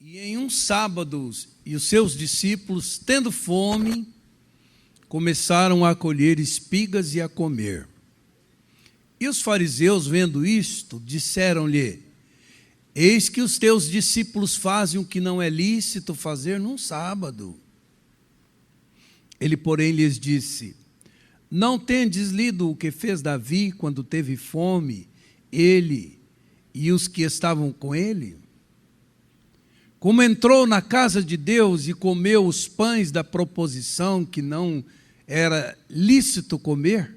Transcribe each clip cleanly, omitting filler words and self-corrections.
E em um sábado, e os seus discípulos, tendo fome, começaram a colher espigas e a comer. E os fariseus, vendo isto, disseram-lhe: eis que os teus discípulos fazem o que não é lícito fazer num sábado. Ele, porém, lhes disse: não tendes lido o que fez Davi quando teve fome, ele e os que estavam com ele? Como entrou na casa de Deus e comeu os pães da proposição que não era lícito comer,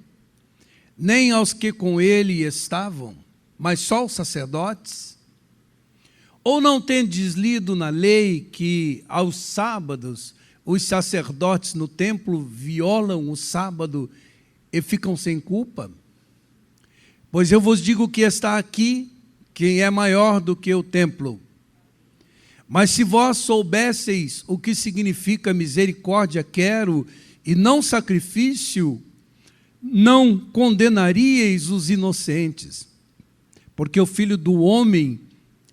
nem aos que com ele estavam, mas só os sacerdotes? Ou não tendes lido na lei que aos sábados os sacerdotes no templo violam o sábado e ficam sem culpa? Pois eu vos digo que está aqui quem é maior do que o templo. Mas se vós soubesseis o que significa misericórdia quero e não sacrifício, não condenaríeis os inocentes, porque o Filho do Homem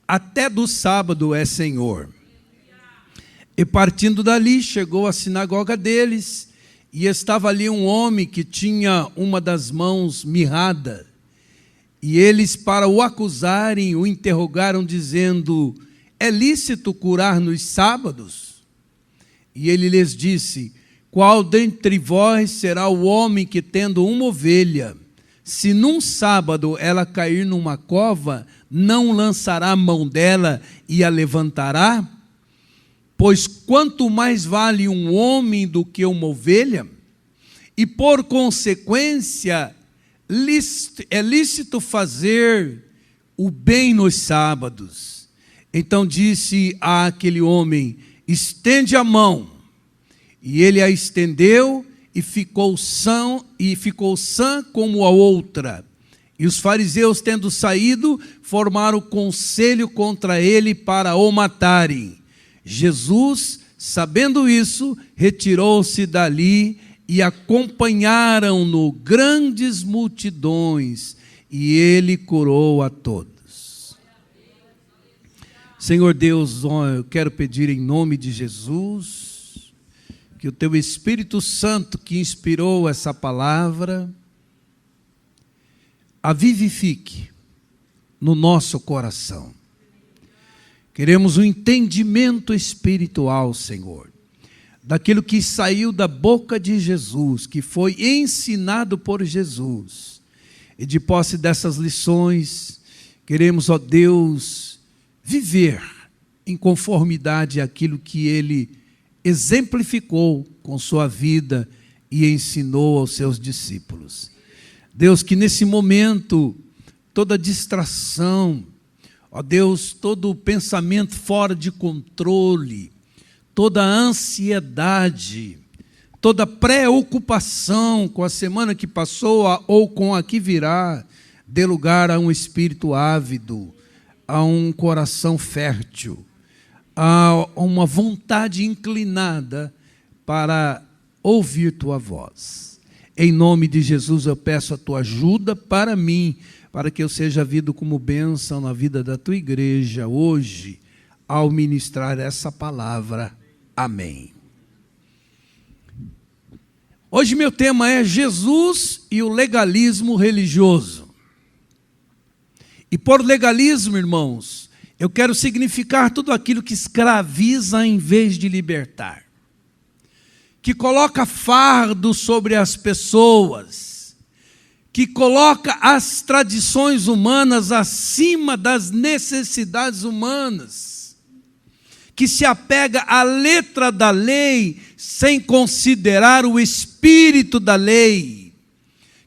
até do sábado é Senhor. E partindo dali, chegou à sinagoga deles, e estava ali um homem que tinha uma das mãos mirrada. E eles, para o acusarem, o interrogaram, dizendo: é lícito curar nos sábados? E ele lhes disse: qual dentre vós será o homem que, tendo uma ovelha, se num sábado ela cair numa cova, não lançará a mão dela e a levantará? Pois quanto mais vale um homem do que uma ovelha? E por consequência, é lícito fazer o bem nos sábados. Então disse àquele homem: estende a mão. E ele a estendeu e ficou sã como a outra. E os fariseus, tendo saído, formaram conselho contra ele para o matarem. Jesus, sabendo isso, retirou-se dali e acompanharam-no grandes multidões, e ele curou a todos. Senhor Deus, eu quero pedir em nome de Jesus que o teu Espírito Santo, que inspirou essa palavra, a vivifique no nosso coração. Queremos um entendimento espiritual, Senhor, daquilo que saiu da boca de Jesus, que foi ensinado por Jesus. E de posse dessas lições, queremos, ó Deus, viver em conformidade àquilo que Ele exemplificou com sua vida e ensinou aos seus discípulos. Deus, que nesse momento, toda distração, ó Deus, todo pensamento fora de controle, toda ansiedade, toda preocupação com a semana que passou ou com a que virá, dê lugar a um espírito ávido, a um coração fértil, a uma vontade inclinada para ouvir tua voz. Em nome de Jesus eu peço a tua ajuda para mim, para que eu seja visto como bênção na vida da tua igreja hoje, ao ministrar essa palavra. Amém. Hoje meu tema é Jesus e o legalismo religioso. E por legalismo, irmãos, eu quero significar tudo aquilo que escraviza em vez de libertar, que coloca fardo sobre as pessoas, que coloca as tradições humanas acima das necessidades humanas, que se apega à letra da lei sem considerar o espírito da lei,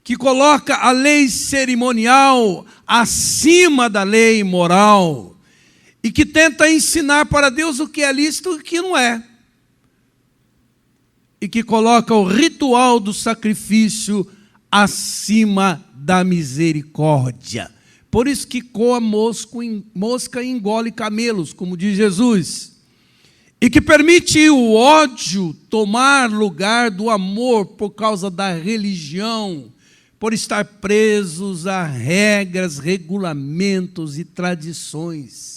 que coloca a lei cerimonial acima da lei moral, e que tenta ensinar para Deus o que é lícito e o que não é. E que coloca o ritual do sacrifício acima da misericórdia. Por isso que coa mosca e engole camelos, como diz Jesus. E que permite o ódio tomar lugar do amor por causa da religião, por estar presos a regras, regulamentos e tradições.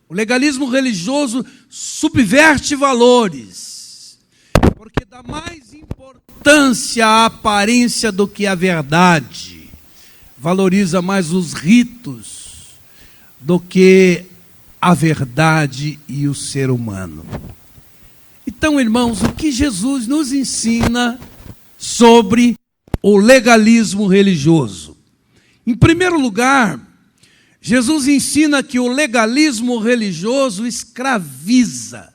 O legalismo religioso subverte valores, porque dá mais importância à aparência do que à verdade. Valoriza mais os ritos do que a verdade e o ser humano. Então, irmãos, o que Jesus nos ensina sobre o legalismo religioso? Em primeiro lugar, Jesus ensina que o legalismo religioso escraviza,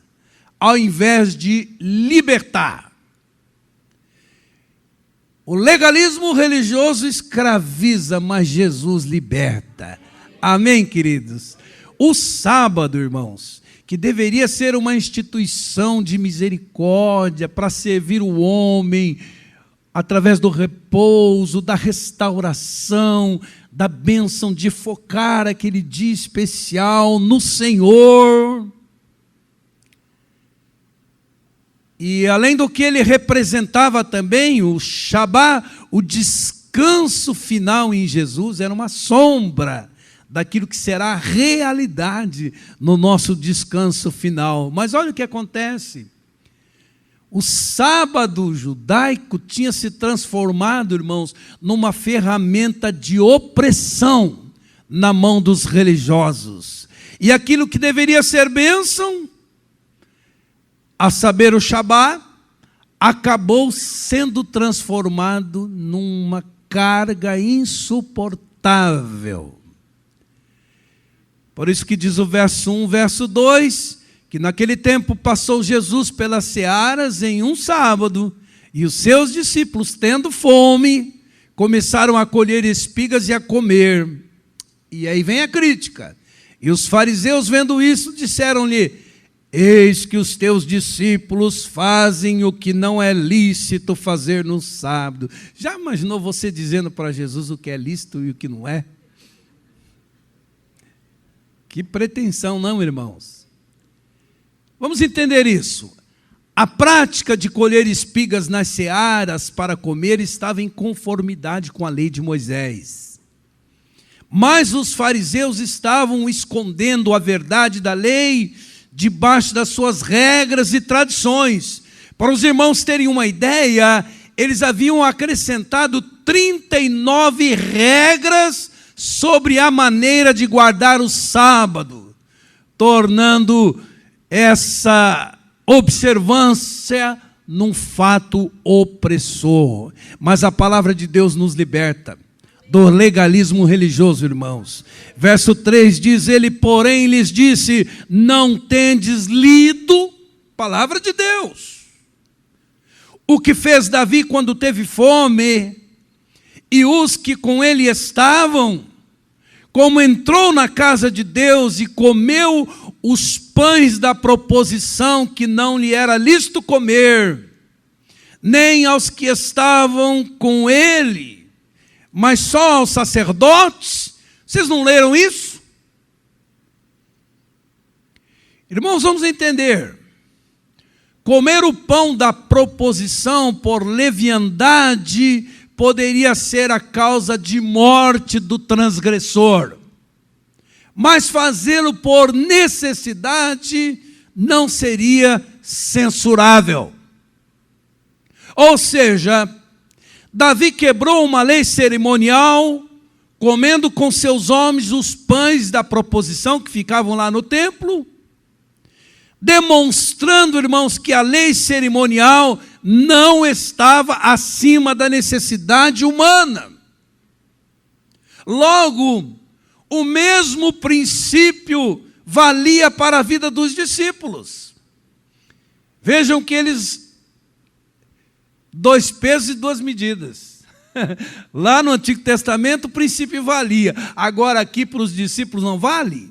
ao invés de libertar. O legalismo religioso escraviza, mas Jesus liberta. Amém, queridos? O sábado, irmãos, que deveria ser uma instituição de misericórdia para servir o homem, através do repouso, da restauração, da bênção de focar aquele dia especial no Senhor. E além do que ele representava também, o Shabá, o descanso final em Jesus, era uma sombra daquilo que será a realidade no nosso descanso final. Mas olha o que acontece. O sábado judaico tinha se transformado, irmãos, numa ferramenta de opressão na mão dos religiosos. E aquilo que deveria ser bênção, a saber o Shabá, acabou sendo transformado numa carga insuportável. Por isso que diz o verso 1, verso 2, que naquele tempo passou Jesus pelas searas em um sábado, e os seus discípulos, tendo fome, começaram a colher espigas e a comer. E aí vem a crítica. E os fariseus, vendo isso, disseram-lhe: eis que os teus discípulos fazem o que não é lícito fazer no sábado. Já imaginou você dizendo para Jesus o que é lícito e o que não é? Que pretensão, não, irmãos? Vamos entender isso. A prática de colher espigas nas searas para comer estava em conformidade com a lei de Moisés. Mas os fariseus estavam escondendo a verdade da lei debaixo das suas regras e tradições. Para os irmãos terem uma ideia, eles haviam acrescentado 39 regras sobre a maneira de guardar o sábado, tornando essa observância num fato opressor. Mas a palavra de Deus nos liberta do legalismo religioso, irmãos. Verso 3 diz: ele, porém, lhes disse: não tendes lido, palavra de Deus, o que fez Davi quando teve fome, e os que com ele estavam, como entrou na casa de Deus e comeu os pães da proposição que não lhe era lícito comer, nem aos que estavam com ele, mas só aos sacerdotes. Vocês não leram isso? Irmãos, vamos entender. Comer o pão da proposição por leviandade poderia ser a causa de morte do transgressor, mas fazê-lo por necessidade não seria censurável. Ou seja, Davi quebrou uma lei cerimonial, comendo com seus homens os pães da proposição que ficavam lá no templo, demonstrando, irmãos, que a lei cerimonial não estava acima da necessidade humana. Logo, o mesmo princípio valia para a vida dos discípulos. Vejam que eles, 2 pesos e 2 medidas. Lá no Antigo Testamento o princípio valia. Agora aqui para os discípulos não vale?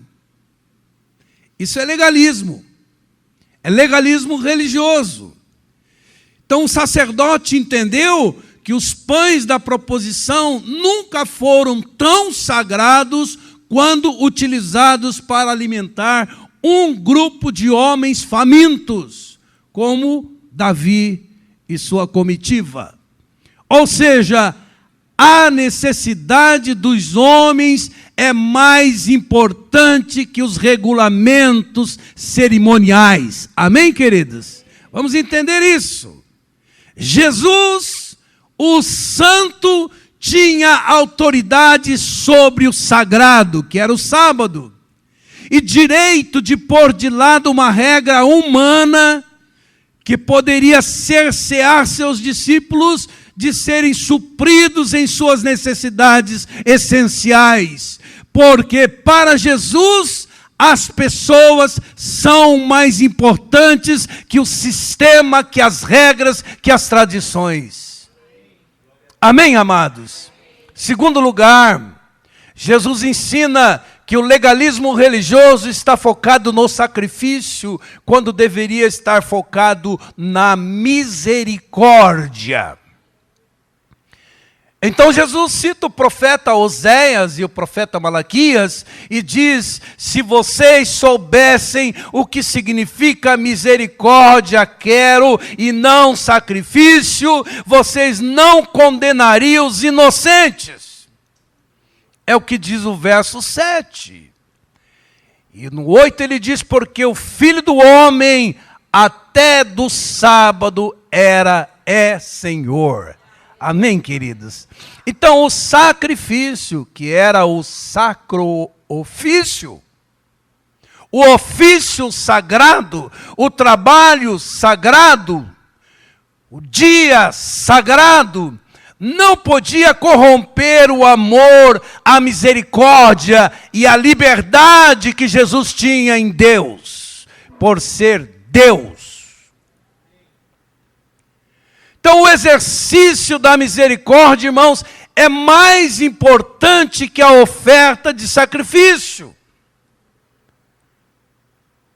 Isso é legalismo. É legalismo religioso. Então o sacerdote entendeu que os pães da proposição nunca foram tão sagrados quando utilizados para alimentar um grupo de homens famintos, como Davi e sua comitiva. Ou seja, a necessidade dos homens é mais importante que os regulamentos cerimoniais. Amém, queridos? Vamos entender isso. Jesus, o santo, tinha autoridade sobre o sagrado, que era o sábado, e direito de pôr de lado uma regra humana que poderia cercear seus discípulos de serem supridos em suas necessidades essenciais. Porque para Jesus, as pessoas são mais importantes que o sistema, que as regras, que as tradições. Amém, amados? Segundo lugar, Jesus ensina que o legalismo religioso está focado no sacrifício, quando deveria estar focado na misericórdia. Então Jesus cita o profeta Oséias e o profeta Malaquias e diz: se vocês soubessem o que significa misericórdia quero e não sacrifício, vocês não condenariam os inocentes. É o que diz o verso 7. E no 8 ele diz: porque o Filho do Homem até do sábado é Senhor. Amém, queridos? Então, o sacrifício, que era o sacro ofício, o ofício sagrado, o trabalho sagrado, o dia sagrado, não podia corromper o amor, a misericórdia e a liberdade que Jesus tinha em Deus, por ser Deus. Então, o exercício da misericórdia, irmãos, é mais importante que a oferta de sacrifício.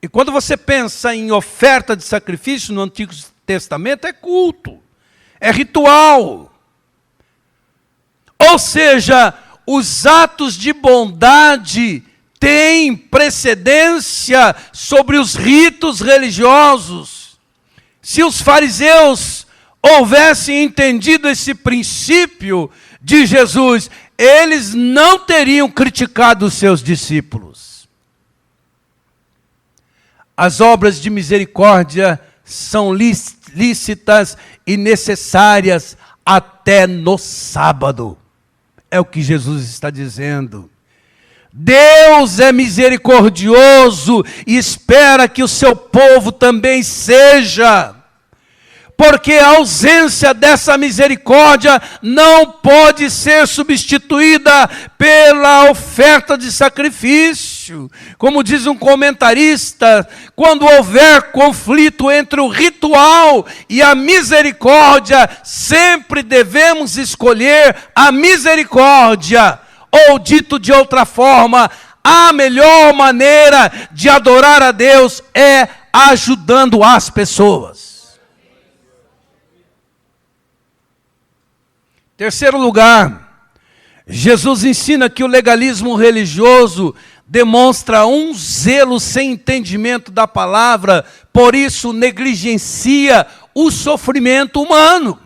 E quando você pensa em oferta de sacrifício no Antigo Testamento, é culto, é ritual. Ou seja, os atos de bondade têm precedência sobre os ritos religiosos. Se os fariseus houvessem entendido esse princípio de Jesus, eles não teriam criticado os seus discípulos. As obras de misericórdia são lícitas e necessárias até no sábado. É o que Jesus está dizendo. Deus é misericordioso e espera que o seu povo também seja. Porque a ausência dessa misericórdia não pode ser substituída pela oferta de sacrifício. Como diz um comentarista, quando houver conflito entre o ritual e a misericórdia, sempre devemos escolher a misericórdia. Ou dito de outra forma, a melhor maneira de adorar a Deus é ajudando as pessoas. Terceiro lugar, Jesus ensina que o legalismo religioso demonstra um zelo sem entendimento da palavra, por isso negligencia o sofrimento humano.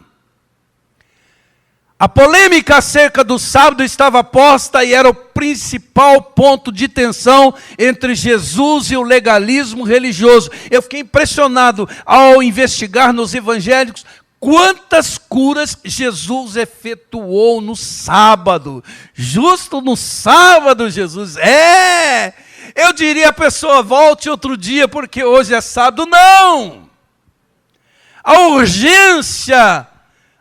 A polêmica acerca do sábado estava posta e era o principal ponto de tensão entre Jesus e o legalismo religioso. Eu fiquei impressionado ao investigar nos evangélicos quantas curas Jesus efetuou no sábado. Justo no sábado, Jesus. Eu diria a pessoa, volte outro dia porque hoje é sábado. Não! A urgência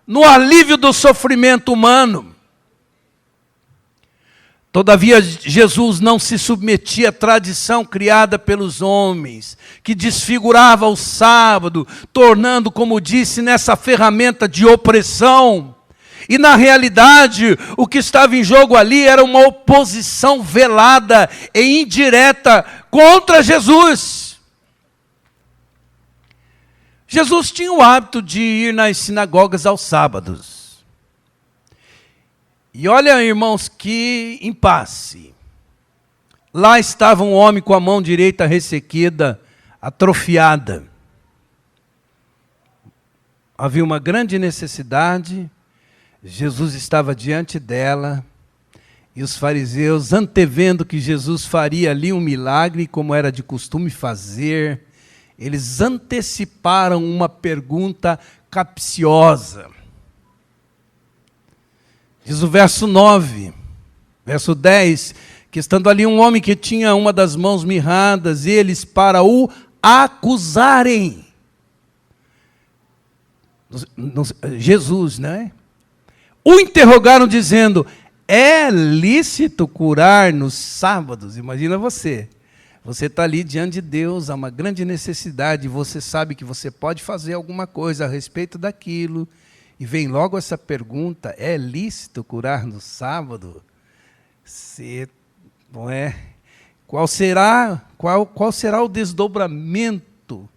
no alívio do sofrimento humano. Todavia, Jesus não se submetia à tradição criada pelos homens, que desfigurava o sábado, tornando, como disse, nessa ferramenta de opressão. E na realidade, o que estava em jogo ali era uma oposição velada e indireta contra Jesus. Jesus tinha o hábito de ir nas sinagogas aos sábados. E olha, irmãos, que impasse. Lá estava um homem com a mão direita ressequida, atrofiada. Havia uma grande necessidade, Jesus estava diante dela, E os fariseus, antevendo que Jesus faria ali um milagre, como era de costume fazer, eles anteciparam uma pergunta capciosa. Diz o verso 9, verso 10, que estando ali um homem que tinha uma das mãos mirradas, eles para o acusarem. Jesus, né? O interrogaram dizendo: é lícito curar nos sábados? Imagina você está ali diante de Deus, há uma grande necessidade, você sabe que você pode fazer alguma coisa a respeito daquilo, e vem logo essa pergunta: é lícito curar no sábado? Não é? Qual será o desdobramento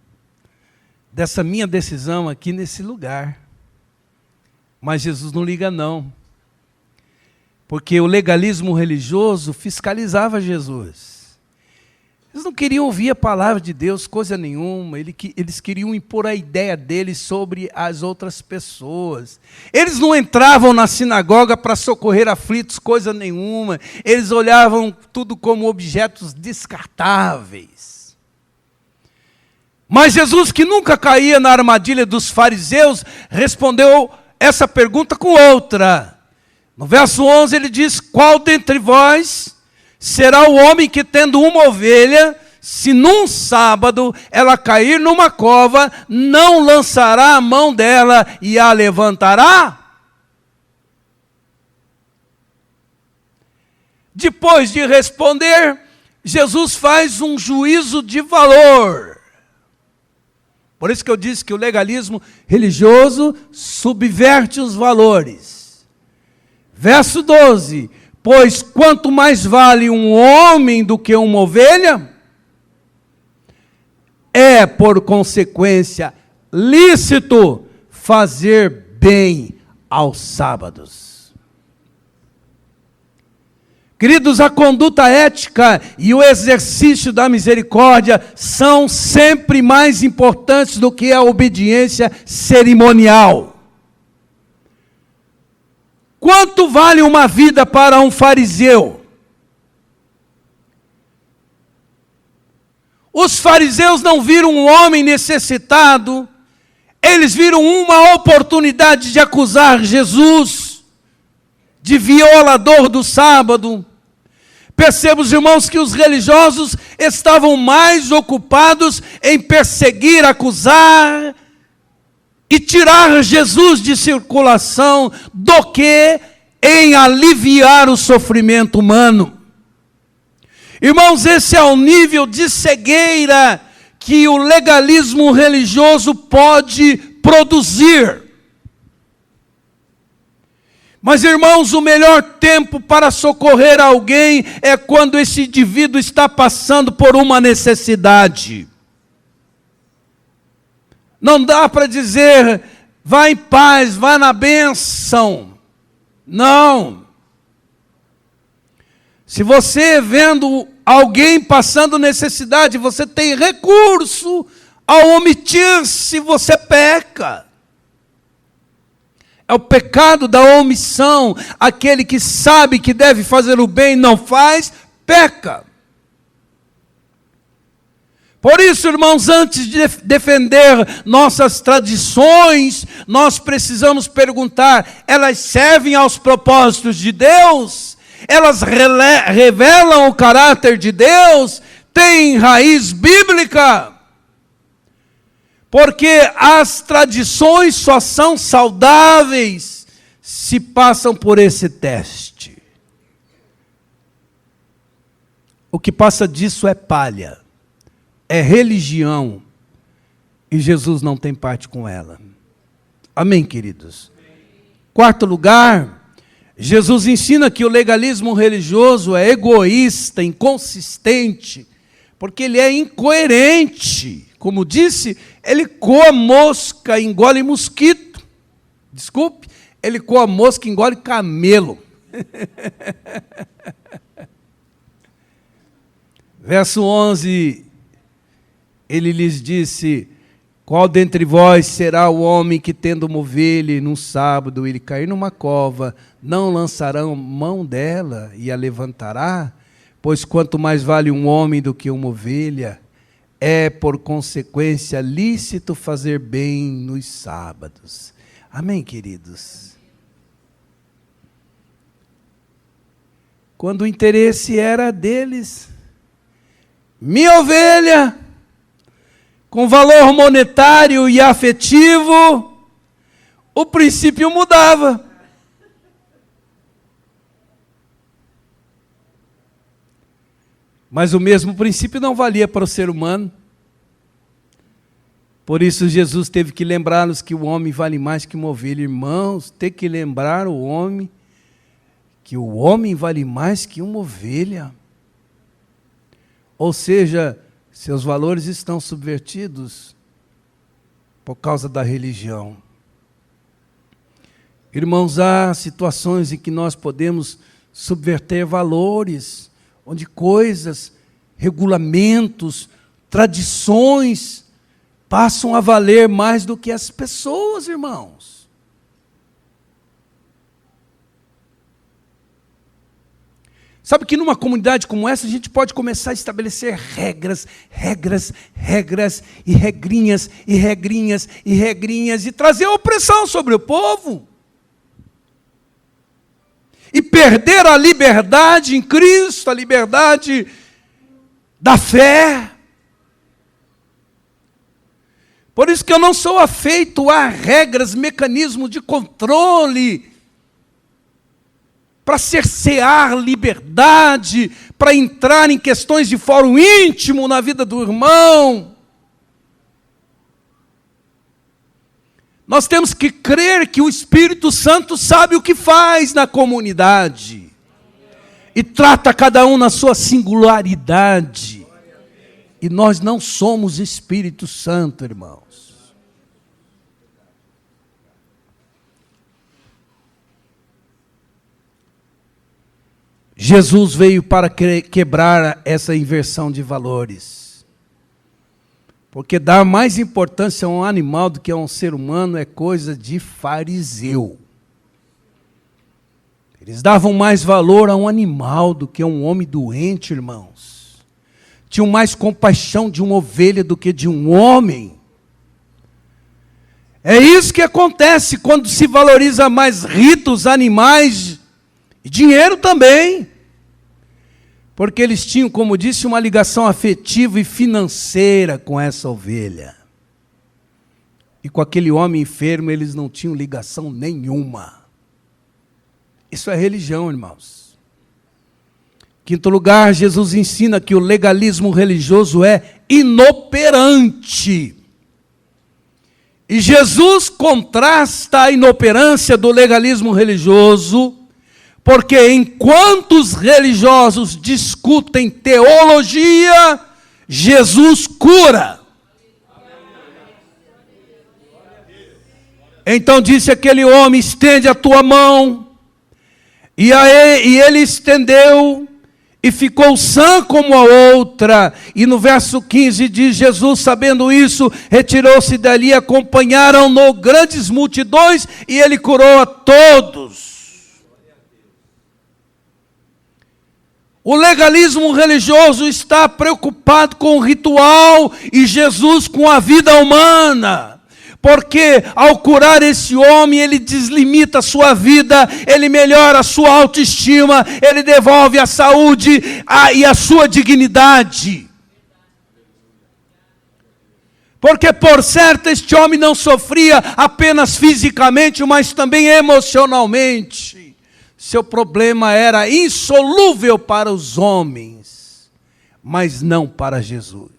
dessa minha decisão aqui nesse lugar? Mas Jesus não liga não, porque o legalismo religioso fiscalizava Jesus. Eles não queriam ouvir a palavra de Deus, coisa nenhuma. Eles queriam impor a ideia deles sobre as outras pessoas. Eles não entravam na sinagoga para socorrer aflitos, coisa nenhuma. Eles olhavam tudo como objetos descartáveis. Mas Jesus, que nunca caía na armadilha dos fariseus, respondeu essa pergunta com outra. No verso 11 ele diz: qual dentre vós será o homem que, tendo uma ovelha, se num sábado ela cair numa cova, não lançará a mão dela e a levantará? Depois de responder, Jesus faz um juízo de valor. Por isso que eu disse que o legalismo religioso subverte os valores. Verso 12: pois quanto mais vale um homem do que uma ovelha, é, por consequência, lícito fazer bem aos sábados. Queridos, a conduta ética e o exercício da misericórdia são sempre mais importantes do que a obediência cerimonial. Quanto vale uma vida para um fariseu? Os fariseus não viram um homem necessitado, eles viram uma oportunidade de acusar Jesus de violador do sábado. Percebam, irmãos, que os religiosos estavam mais ocupados em perseguir, acusar e tirar Jesus de circulação do que em aliviar o sofrimento humano. Irmãos, esse é o nível de cegueira que o legalismo religioso pode produzir. Mas, irmãos, o melhor tempo para socorrer alguém é quando esse indivíduo está passando por uma necessidade. Não dá para dizer: vá em paz, vá na bênção. Não. Se você vendo alguém passando necessidade, você tem recurso, ao omitir-se, você peca. É o pecado da omissão. Aquele que sabe que deve fazer o bem e não faz, peca. Por isso, irmãos, antes de defender nossas tradições, nós precisamos perguntar: elas servem aos propósitos de Deus? Elas revelam o caráter de Deus? Têm raiz bíblica? Porque as tradições só são saudáveis se passam por esse teste. O que passa disso é palha, é religião, e Jesus não tem parte com ela. Amém, queridos? Quarto lugar, Jesus ensina que o legalismo religioso é egoísta, inconsistente, porque ele é incoerente. Como disse, ele coa mosca, engole mosquito. Desculpe, ele coa mosca, engole camelo. Verso 11, ele lhes disse: Qual dentre vós será o homem que, tendo uma ovelha num sábado, ele cair numa cova, não lançarão mão dela e a levantará? Pois quanto mais vale um homem do que uma ovelha, é, por consequência, lícito fazer bem nos sábados. Amém, queridos? Quando o interesse era deles, minha ovelha, com valor monetário e afetivo, o princípio mudava. Mas o mesmo princípio não valia para o ser humano. Por isso Jesus teve que lembrar-nos que o homem vale mais que uma ovelha. Irmãos, tem que lembrar o homem que o homem vale mais que uma ovelha. Ou seja, seus valores estão subvertidos por causa da religião. Irmãos, há situações em que nós podemos subverter valores, onde coisas, regulamentos, tradições passam a valer mais do que as pessoas, irmãos. Sabe que numa comunidade como essa a gente pode começar a estabelecer regras e regrinhas e trazer opressão sobre o povo. E perder a liberdade em Cristo, a liberdade da fé. Por isso que eu não sou afeito a regras, mecanismos de controle, para cercear liberdade, para entrar em questões de fórum íntimo na vida do irmão. Nós temos que crer que o Espírito Santo sabe o que faz na comunidade e trata cada um na sua singularidade. E nós não somos Espírito Santo, irmãos. Jesus veio para quebrar essa inversão de valores. Porque dar mais importância a um animal do que a um ser humano é coisa de fariseu. Eles davam mais valor a um animal do que a um homem doente, irmãos. Tinham mais compaixão de uma ovelha do que de um homem. É isso que acontece quando se valoriza mais ritos, animais e dinheiro também. Porque eles tinham, como disse, uma ligação afetiva e financeira com essa ovelha. E com aquele homem enfermo eles não tinham ligação nenhuma. Isso é religião, irmãos. Quinto lugar, Jesus ensina que o legalismo religioso é inoperante. E Jesus contrasta a inoperância do legalismo religioso, porque enquanto os religiosos discutem teologia, Jesus cura. Então disse aquele homem: estende a tua mão. E ele estendeu e ficou sã como a outra. E no verso 15 diz: Jesus, sabendo isso, retirou-se dali, acompanharam-no grandes multidões e ele curou a todos. O legalismo religioso está preocupado com o ritual e Jesus com a vida humana. Porque ao curar esse homem, ele deslimita a sua vida, ele melhora a sua autoestima, ele devolve a saúde e a sua dignidade. Porque, por certo, este homem não sofria apenas fisicamente, mas também emocionalmente. Seu problema era insolúvel para os homens, mas não para Jesus.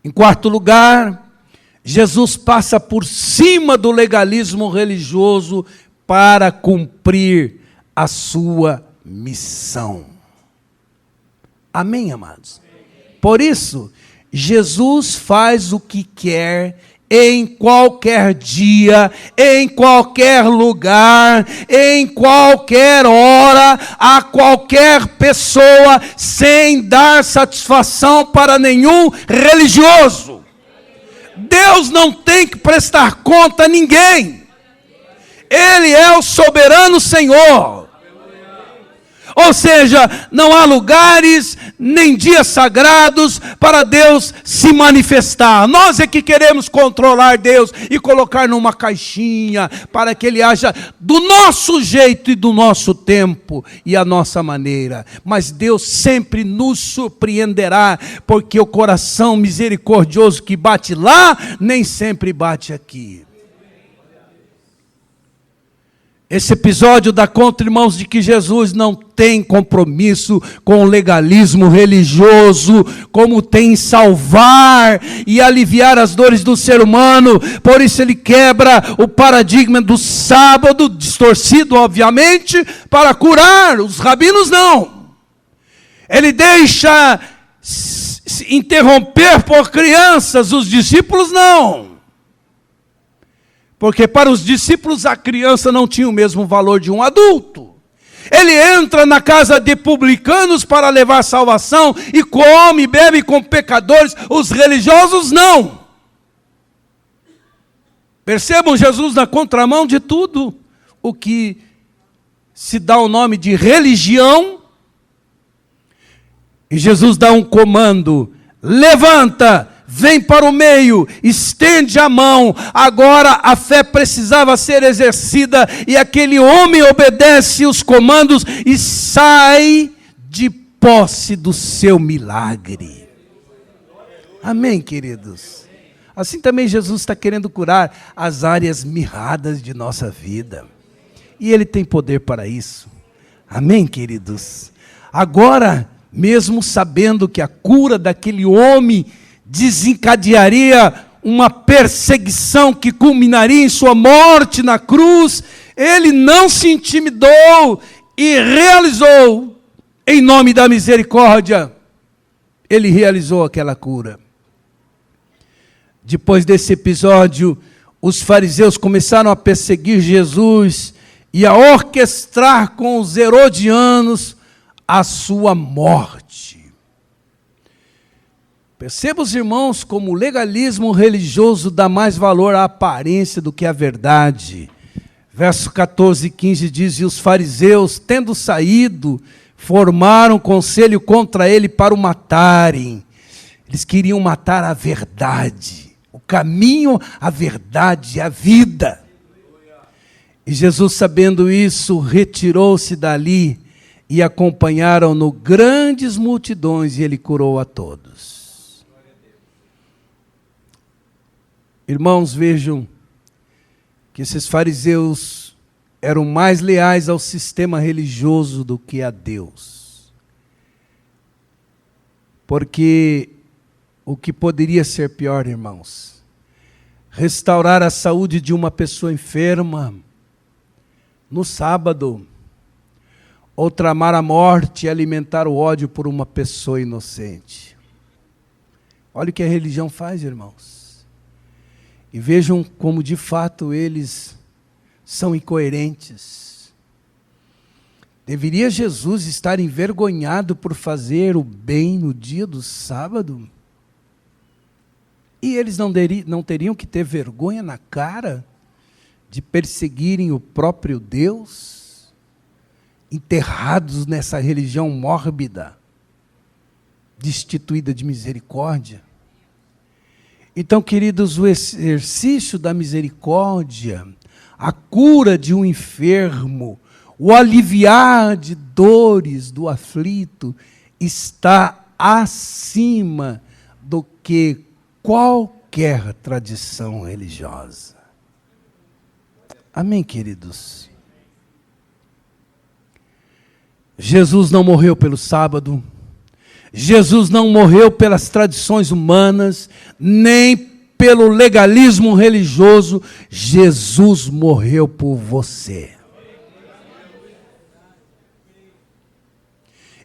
Em quarto lugar, Jesus passa por cima do legalismo religioso para cumprir a sua missão. Amém, amados? Por isso, Jesus faz o que quer, em qualquer dia, em qualquer lugar, em qualquer hora, a qualquer pessoa, sem dar satisfação para nenhum religioso. Deus não tem que prestar conta a ninguém. Ele é o soberano Senhor. Ou seja, não há lugares nem dias sagrados para Deus se manifestar. Nós é que queremos controlar Deus e colocar numa caixinha para que Ele haja do nosso jeito e do nosso tempo e a nossa maneira. Mas Deus sempre nos surpreenderá, porque o coração misericordioso que bate lá, nem sempre bate aqui. Esse episódio dá conta, irmãos, de que Jesus não tem compromisso com o legalismo religioso, como tem em salvar e aliviar as dores do ser humano. Por isso ele quebra o paradigma do sábado, distorcido obviamente, para curar. Os rabinos não. Ele deixa se interromper por crianças, os discípulos não. Porque para os discípulos a criança não tinha o mesmo valor de um adulto. Ele entra na casa de publicanos para levar salvação e come e bebe com pecadores. Os religiosos não. Percebam Jesus na contramão de tudo o que se dá o nome de religião. E Jesus dá um comando: levanta, vem para o meio, estende a mão. Agora a fé precisava ser exercida e aquele homem obedece os comandos e sai de posse do seu milagre. Amém, queridos? Assim também Jesus está querendo curar as áreas mirradas de nossa vida. E Ele tem poder para isso. Amém, queridos? Agora, mesmo sabendo que a cura daquele homem desencadearia uma perseguição que culminaria em sua morte na cruz, ele não se intimidou e realizou, em nome da misericórdia, ele realizou aquela cura. Depois desse episódio, os fariseus começaram a perseguir Jesus e a orquestrar com os herodianos a sua morte. Perceba, os irmãos, como o legalismo religioso dá mais valor à aparência do que à verdade. Verso 14 e 15 diz: e os fariseus, tendo saído, formaram conselho contra ele para o matarem. Eles queriam matar a verdade, o caminho, a verdade, a vida. E Jesus, sabendo isso, retirou-se dali e acompanharam-no grandes multidões, e ele curou a todos. Irmãos, vejam que esses fariseus eram mais leais ao sistema religioso do que a Deus. Porque o que poderia ser pior, irmãos? Restaurar a saúde de uma pessoa enferma no sábado, ou tramar a morte e alimentar o ódio por uma pessoa inocente. Olha o que a religião faz, irmãos. E vejam como de fato eles são incoerentes. Deveria Jesus estar envergonhado por fazer o bem no dia do sábado? E eles não teriam que ter vergonha na cara de perseguirem o próprio Deus, enterrados nessa religião mórbida, destituída de misericórdia? Então, queridos, o exercício da misericórdia, a cura de um enfermo, o aliviar de dores do aflito, está acima do que qualquer tradição religiosa. Amém, queridos? Jesus não morreu pelo sábado. Jesus não morreu pelas tradições humanas, nem pelo legalismo religioso. Jesus morreu por você.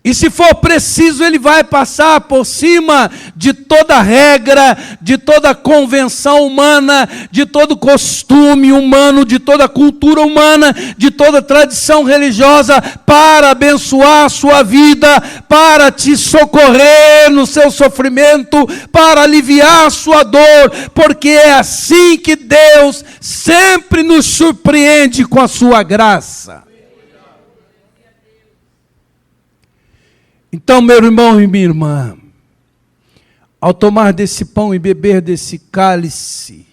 E se for preciso, ele vai passar por cima de toda regra, de toda convenção humana, de todo costume humano, de toda cultura humana, de toda tradição religiosa, para abençoar a sua vida, para te socorrer no seu sofrimento, para aliviar a sua dor, porque é assim que Deus sempre nos surpreende com a sua graça. Então, meu irmão e minha irmã, ao tomar desse pão e beber desse cálice,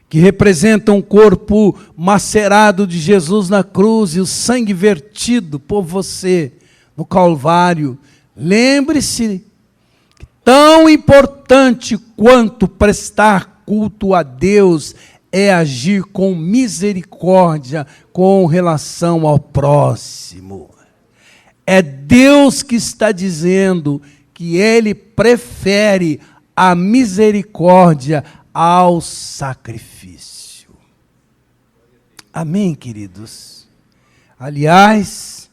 que representa um corpo macerado de Jesus na cruz e o sangue vertido por você no Calvário, lembre-se que tão importante quanto prestar culto a Deus é agir com misericórdia com relação ao próximo. É Deus que está dizendo que Ele prefere a misericórdia ao sacrifício. Amém, queridos? Aliás,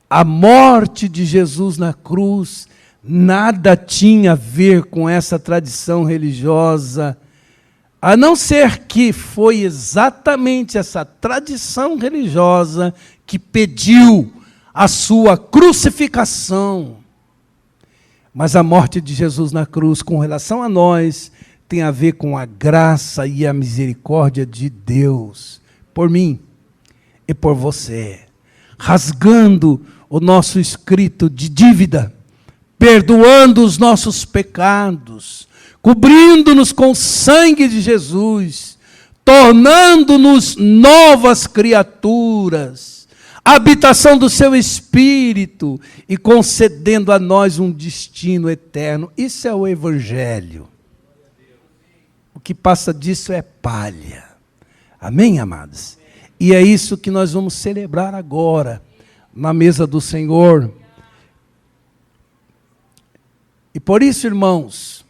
a morte de Jesus na cruz nada tinha a ver com essa tradição religiosa, a não ser que foi exatamente essa tradição religiosa que pediu a sua crucificação. Mas a morte de Jesus na cruz, com relação a nós, tem a ver com a graça e a misericórdia de Deus, por mim e por você, rasgando o nosso escrito de dívida, perdoando os nossos pecados, cobrindo-nos com o sangue de Jesus, tornando-nos novas criaturas, habitação do seu Espírito e concedendo a nós um destino eterno. Isso é o Evangelho. O que passa disso é palha. Amém, amados? E é isso que nós vamos celebrar agora, na mesa do Senhor. E por isso, irmãos,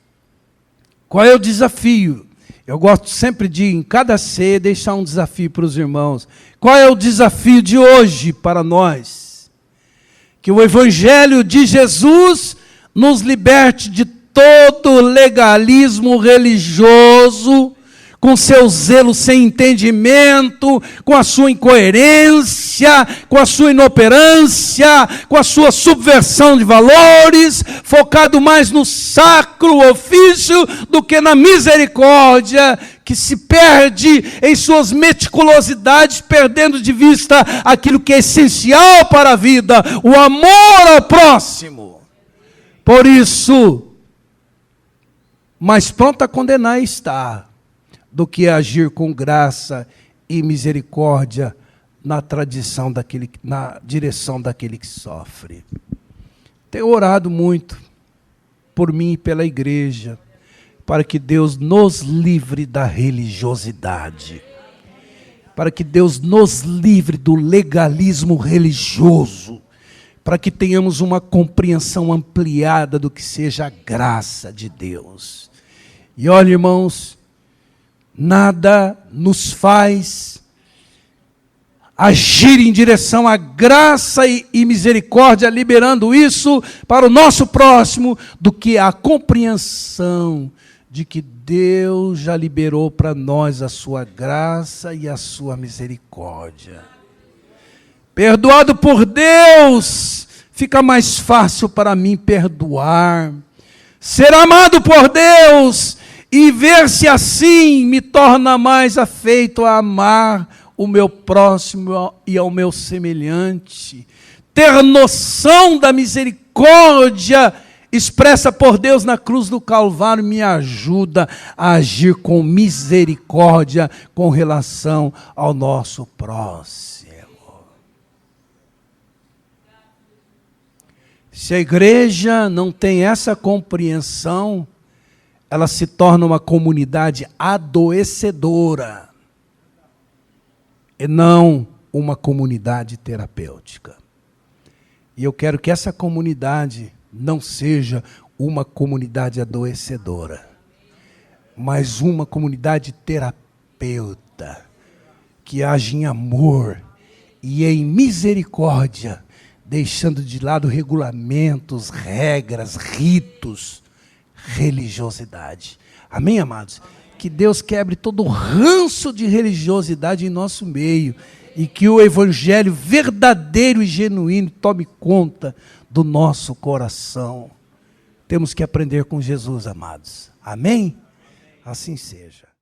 qual é o desafio? Eu gosto sempre de, em cada ceia, deixar um desafio para os irmãos. Qual é o desafio de hoje para nós? Que o Evangelho de Jesus nos liberte de todo legalismo religioso, com seu zelo sem entendimento, com a sua incoerência, com a sua inoperância, com a sua subversão de valores, focado mais no sacro ofício do que na misericórdia, que se perde em suas meticulosidades, perdendo de vista aquilo que é essencial para a vida, o amor ao próximo. Por isso, mais pronto a condenar está, do que agir com graça e misericórdia na direção daquele que sofre. Tenho orado muito por mim e pela igreja, para que Deus nos livre da religiosidade, para que Deus nos livre do legalismo religioso, para que tenhamos uma compreensão ampliada do que seja a graça de Deus. E olha, irmãos, nada nos faz agir em direção à graça e misericórdia, liberando isso para o nosso próximo, do que a compreensão de que Deus já liberou para nós a sua graça e a sua misericórdia. Perdoado por Deus, fica mais fácil para mim perdoar. Ser amado por Deus e ver-se assim me torna mais afeito a amar o meu próximo e ao meu semelhante. Ter noção da misericórdia expressa por Deus na cruz do Calvário me ajuda a agir com misericórdia com relação ao nosso próximo. Se a igreja não tem essa compreensão, ela se torna uma comunidade adoecedora e não uma comunidade terapêutica. E eu quero que essa comunidade não seja uma comunidade adoecedora, mas uma comunidade terapeuta, que age em amor e em misericórdia deixando de lado regulamentos, regras, ritos, religiosidade. Amém, amados? Que Deus quebre todo o ranço de religiosidade em nosso meio e que o evangelho verdadeiro e genuíno tome conta do nosso coração. Temos que aprender com Jesus, amados. Amém? Assim seja.